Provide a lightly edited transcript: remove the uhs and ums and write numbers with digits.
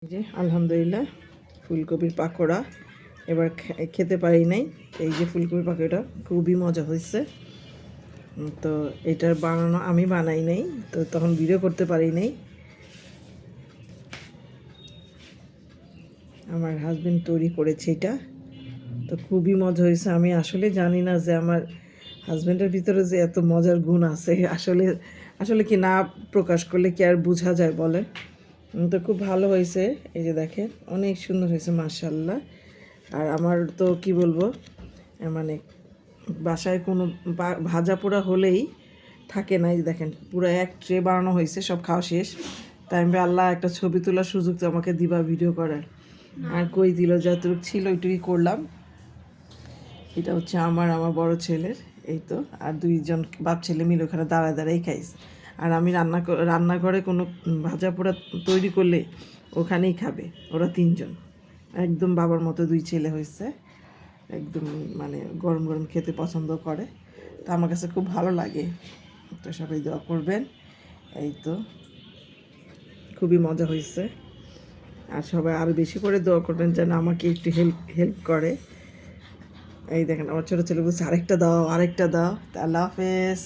যে আলহামদুলিল্লাহ ফুলকপির পাকোড়া এবার খেতে পারি নাই। এই যে ফুলকপির পাকোড়া খুবই মজা হয়েছে। তো এটার বানানো আমি বানাই নাই, তো তখন ভিডিও করতে পারি নাই। আমার হাজবেন্ড তৈরি করেছে এটা, তো খুবই মজা হয়েছে। আমি আসলে জানি না যে আমার হাজবেন্ডের ভিতরে যে এত মজার গুণ আছে। আসলে আসলে কি না প্রকাশ করলে কি আর বোঝা যায় বলেন। তো খুব ভালো হয়েছে। এই যে দেখেন অনেক সুন্দর হয়েছে মাশাআল্লাহ। আর আমার তো কি বলবো, মানে বাসায় কোনো ভাজা পোড়া হলেই থাকে না। এই যে দেখেন পুরো এক ট্রে বানানো হয়েছে, সব খাওয়া শেষ। তাই আমি আল্লাহ একটা ছবি তোলার সুযোগ তো আমাকে দিবা ভিডিও করার, আর কই দিল, যতটুকু ছিল ওইটুকুই করলাম। এটা হচ্ছে আমার বড় ছেলের, এই তো। আর দুইজন বাপ ছেলে মিলে ওখানে দাঁড়ায় দাঁড়াই খাইছে। আর আমি রান্নাঘরে কোনো ভাজা পোড়া তৈরি করলে ওখানেই খাবে ওরা তিনজন। একদম বাবার মতো দুই ছেলে হয়েছে, একদম মানে গরম গরম খেতে পছন্দ করে। তো আমার কাছে খুব ভালো লাগে। তো সবাই দোয়া করবেন। এই তো খুবই মজা হয়েছে। আর সবাই আরও বেশি করে দোয়া করবেন যেন আমাকে একটু হেল্প করে। এই দেখেন আমার ছোটো ছেলে বলছে আরেকটা দাও, আরেকটা দাও। আল্লাহ হাফেজ।